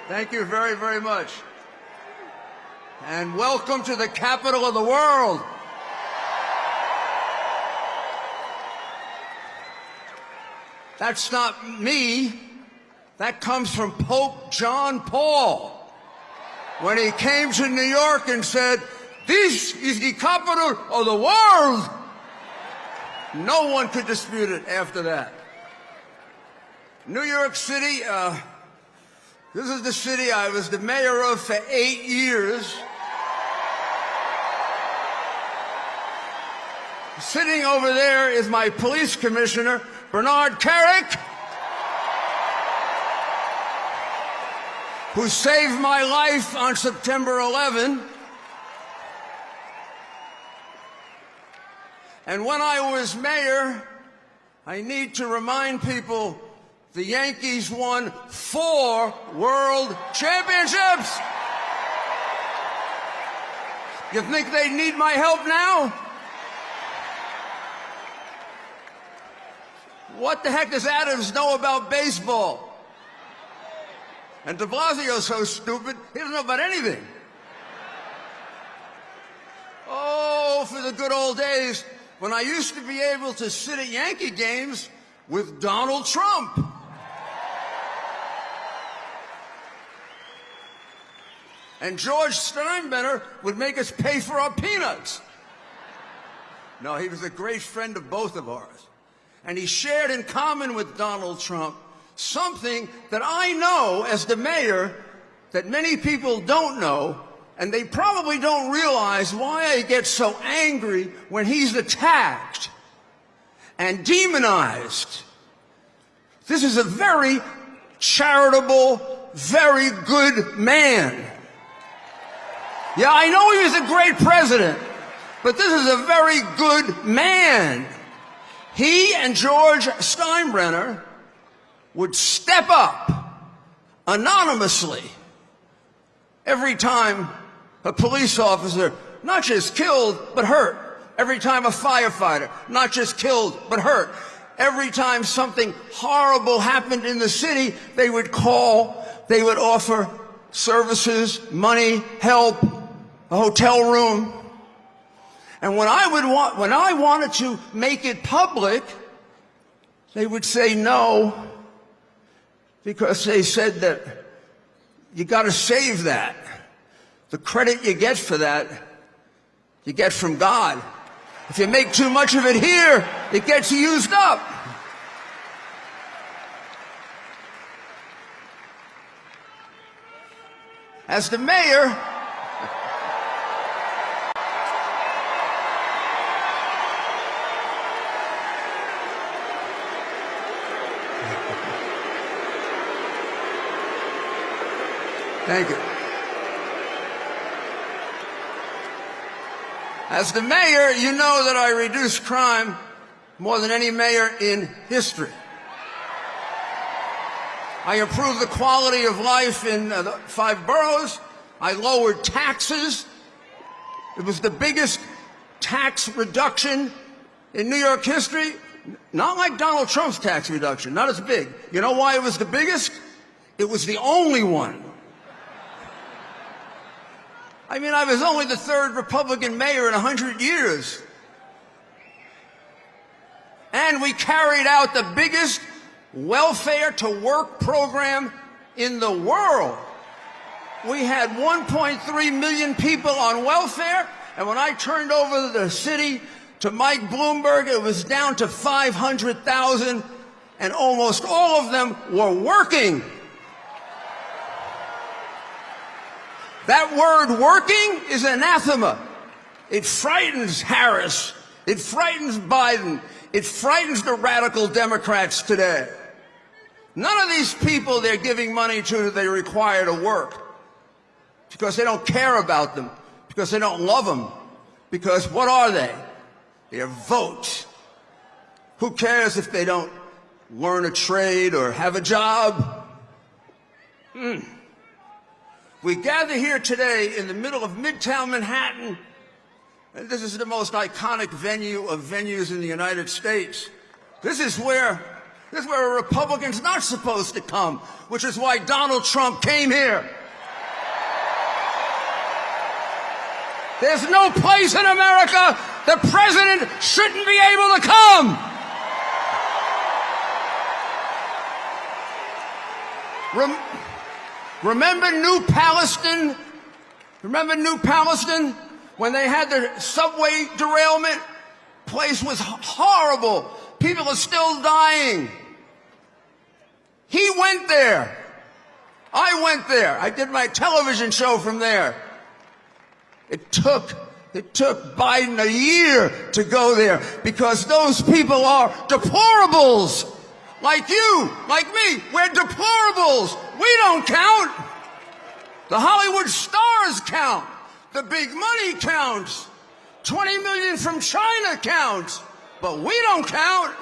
Thank you very, very much. And welcome to the capital of the world. That's not me. That comes from Pope John Paul when he came to New York and said, "This is the capital of the world." No one could dispute it after that. New York City, this is the city I was the mayor of for 8 years. Sitting over there is my police commissioner, Bernard Carrick, who saved my life on September 11. And when I was mayor, I need to remind people the Yankees won 4 world championships. You think they need my help now? What the heck does Adams know about baseball? And de Blasio's so stupid, he doesn't know about anything. Oh, for the good old days when I used to be able to sit at Yankee games with Donald Trump. And George Steinbrenner would make us pay for our peanuts. No, he was a great friend of both of ours. And he shared in common with Donald Trump something that I know as the mayor that many people don't know, and they probably don't realize why I get so angry when he's attacked and demonized. This is a very charitable, very good man. Yeah, I know he was a great president, but this is a very good man. He and George Steinbrenner would step up anonymously every time a police officer not just killed but hurt, every time a firefighter not just killed but hurt, every time something horrible happened in the city, they would call, they would offer services, money, help, a hotel room. And when I wanted to make it public, they would say no, because they said that you got to save that. The credit you get for that, you get from God. If you make too much of it here, it gets used up. As the mayor, thank you. As the mayor, you know that I reduce crime more than any mayor in history. I improved the quality of life in the 5 boroughs. I lowered taxes. It was the biggest tax reduction in New York history. Not like Donald Trump's tax reduction, not as big. You know why it was the biggest? It was the only one. I mean, I was only the 3rd Republican mayor in 100 years. And we carried out the biggest welfare to work program in the world. We had 1.3 million people on welfare, and when I turned over the city to Mike Bloomberg, it was down to 500,000, and almost all of them were working. That word working is anathema. It frightens Harris. It frightens Biden. It frightens the radical Democrats today. None of these people they're giving money to they require to work because they don't care about them, because they don't love them, because what are they? They're votes. Who cares if they don't learn a trade or have a job? We gather here today in the middle of Midtown Manhattan, and this is the most iconic venue of venues in the United States. This is where This is where a Republican's not supposed to come, which is why Donald Trump came here. There's no place in America the president shouldn't be able to come. Remember New Palestine? Remember New Palestine? When they had the subway derailment? Place was horrible. People are still dying. He went there. I went there. I did my television show from there. It took Biden a year to go there because those people are deplorables. Like you, like me, we're deplorables. We don't count. The Hollywood stars count. The big money counts. 20 million from China counts. But we don't count.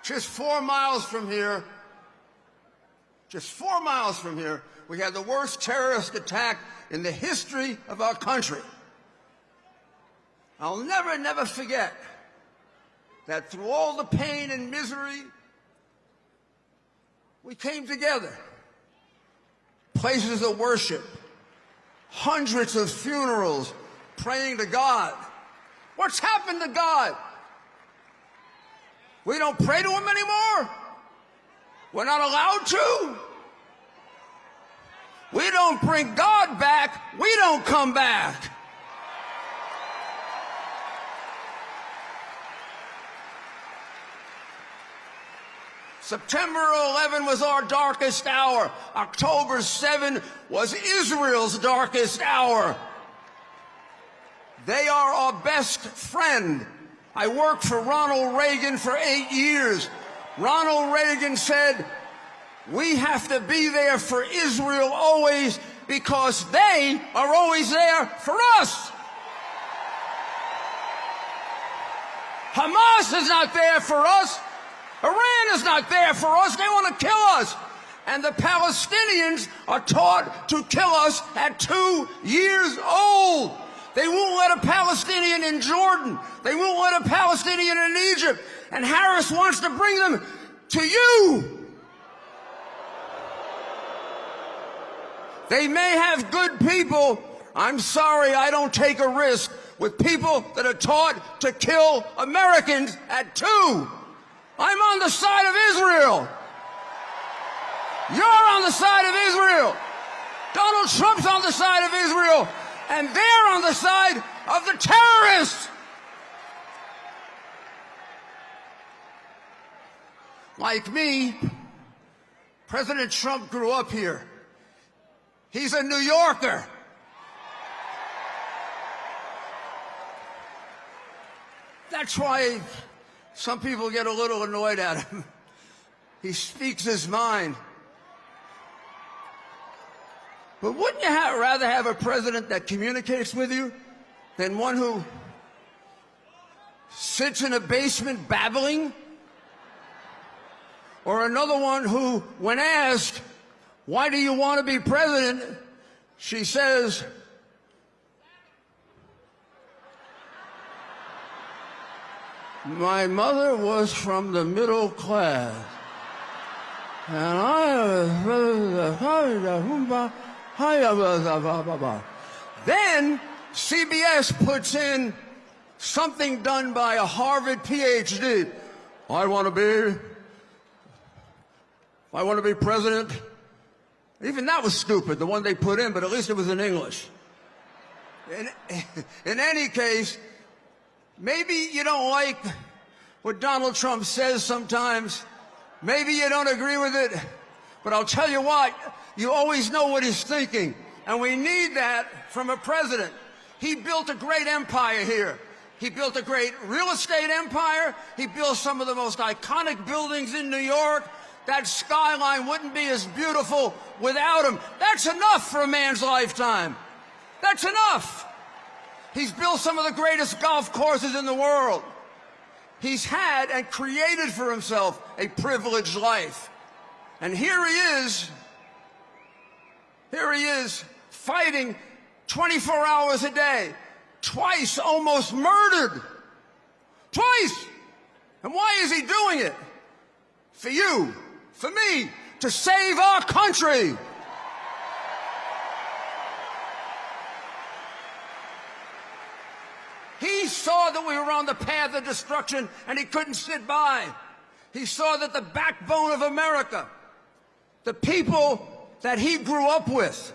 Just 4 miles from here, we had the worst terrorist attack in the history of our country. I'll never forget that through all the pain and misery, we came together. Places of worship, hundreds of funerals, praying to God. What's happened to God? We don't pray to him anymore. We're not allowed to. We don't bring God back. We don't come back. September 11 was our darkest hour. October 7 was Israel's darkest hour. They are our best friend. I worked for Ronald Reagan for 8 years. Ronald Reagan said, we have to be there for Israel always because they are always there for us. Hamas is not there for us. Iran is not there for us. They want to kill us. And the Palestinians are taught to kill us at 2 years old. They won't let a Palestinian in Jordan. They won't let a Palestinian in Egypt. And Harris wants to bring them to you. They may have good people. I'm sorry, I don't take a risk with people that are taught to kill Americans at 2. I'm on the side of Israel. You're on the side of Israel. Donald Trump's on the side of Israel. And they're on the side of the terrorists. Like me, President Trump grew up here. He's a New Yorker. That's why some people get a little annoyed at him. He speaks his mind. But wouldn't you rather have a president that communicates with you than one who sits in a basement babbling? Or another one who, when asked, why do you want to be president? She says, my mother was from the middle class. And then CBS puts in something done by a Harvard PhD. I want to be president. Even that was stupid, the one they put in, but at least it was in English. In any case, maybe you don't like what Donald Trump says sometimes. Maybe you don't agree with it. But I'll tell you what, you always know what he's thinking. And we need that from a president. He built a great empire here. He built a great real estate empire. He built some of the most iconic buildings in New York. That skyline wouldn't be as beautiful without him. That's enough for a man's lifetime. That's enough. He's built some of the greatest golf courses in the world. He's had and created for himself a privileged life. And here he is fighting 24 hours a day, twice almost murdered. Twice! And why is he doing it? For you, for me, to save our country. He saw that we were on the path of destruction, and he couldn't sit by. He saw that the backbone of America, the people that he grew up with,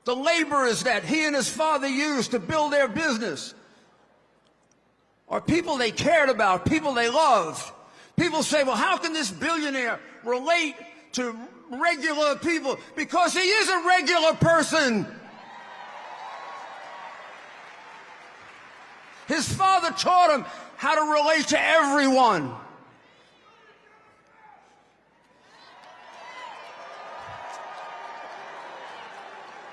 the laborers that he and his father used to build their business, are people they cared about, people they loved. People say, well, how can this billionaire relate to regular people? Because he is a regular person. His father taught him how to relate to everyone.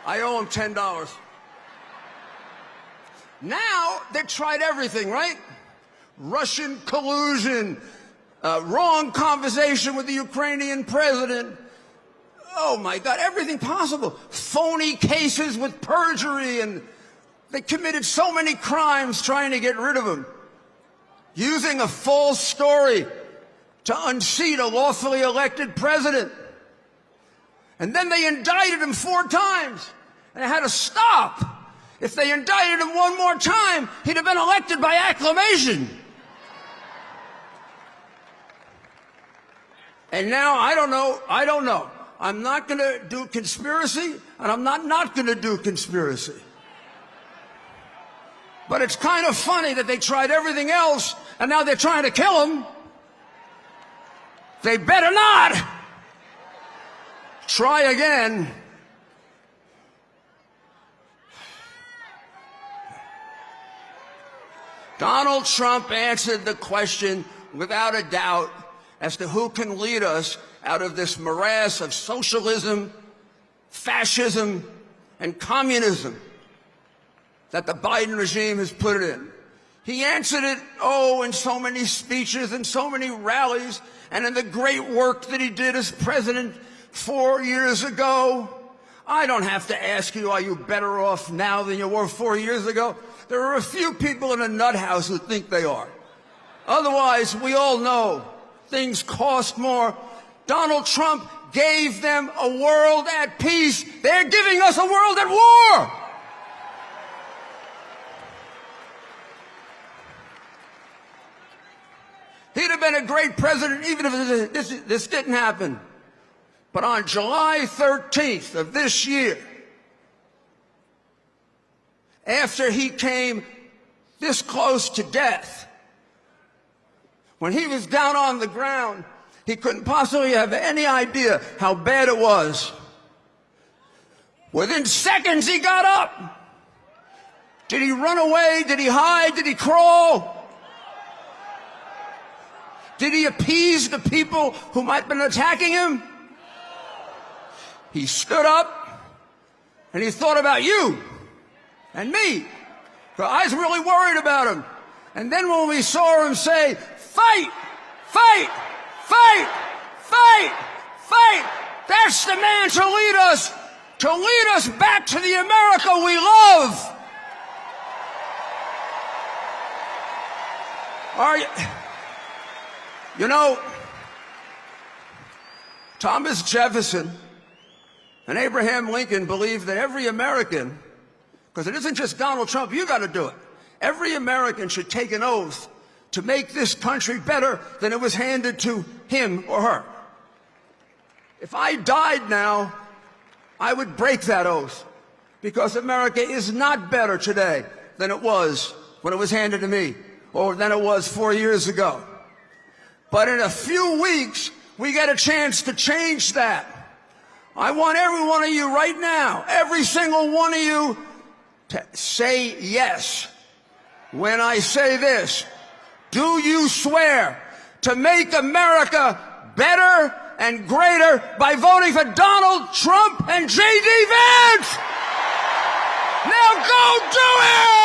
I owe him $10. Now, they tried everything, right? Russian collusion, wrong conversation with the Ukrainian president. Oh, my God, everything possible. Phony cases with perjury, and they committed so many crimes trying to get rid of him, using a false story to unseat a lawfully elected president. And then they indicted him 4 times, and they had to stop. If they indicted him one more time, he'd have been elected by acclamation. And now, I don't know. I'm not going to do conspiracy, and I'm not going to do conspiracy. But it's kind of funny that they tried everything else, and now they're trying to kill him. They better not. Try again. Donald Trump answered the question without a doubt as to who can lead us out of this morass of socialism, fascism, and communism that the Biden regime has put it in. He answered it, in so many speeches and so many rallies, and in the great work that he did as president 4 years ago. I don't have to ask you, are you better off now than you were 4 years ago? There are a few people in a nut house who think they are. Otherwise, we all know things cost more. Donald Trump gave them a world at peace. They're giving us a world at war. He'd have been a great president even if this didn't happen. But on July 13th of this year, after he came this close to death, when he was down on the ground, he couldn't possibly have any idea how bad it was. Within seconds, he got up. Did he run away? Did he hide? Did he crawl? Did he appease the people who might have been attacking him? He stood up, and he thought about you and me. I was really worried about him. And then when we saw him say, fight, fight, fight, fight, fight, that's the man to lead us back to the America we love. You know, Thomas Jefferson and Abraham Lincoln believed that every American, because it isn't just Donald Trump, you got to do it. Every American should take an oath to make this country better than it was handed to him or her. If I died now, I would break that oath, because America is not better today than it was when it was handed to me, or than it was 4 years ago. But in a few weeks, we get a chance to change that. I want every one of you right now, every single one of you, to say yes when I say this. Do you swear to make America better and greater by voting for Donald Trump and J.D. Vance? Now go do it!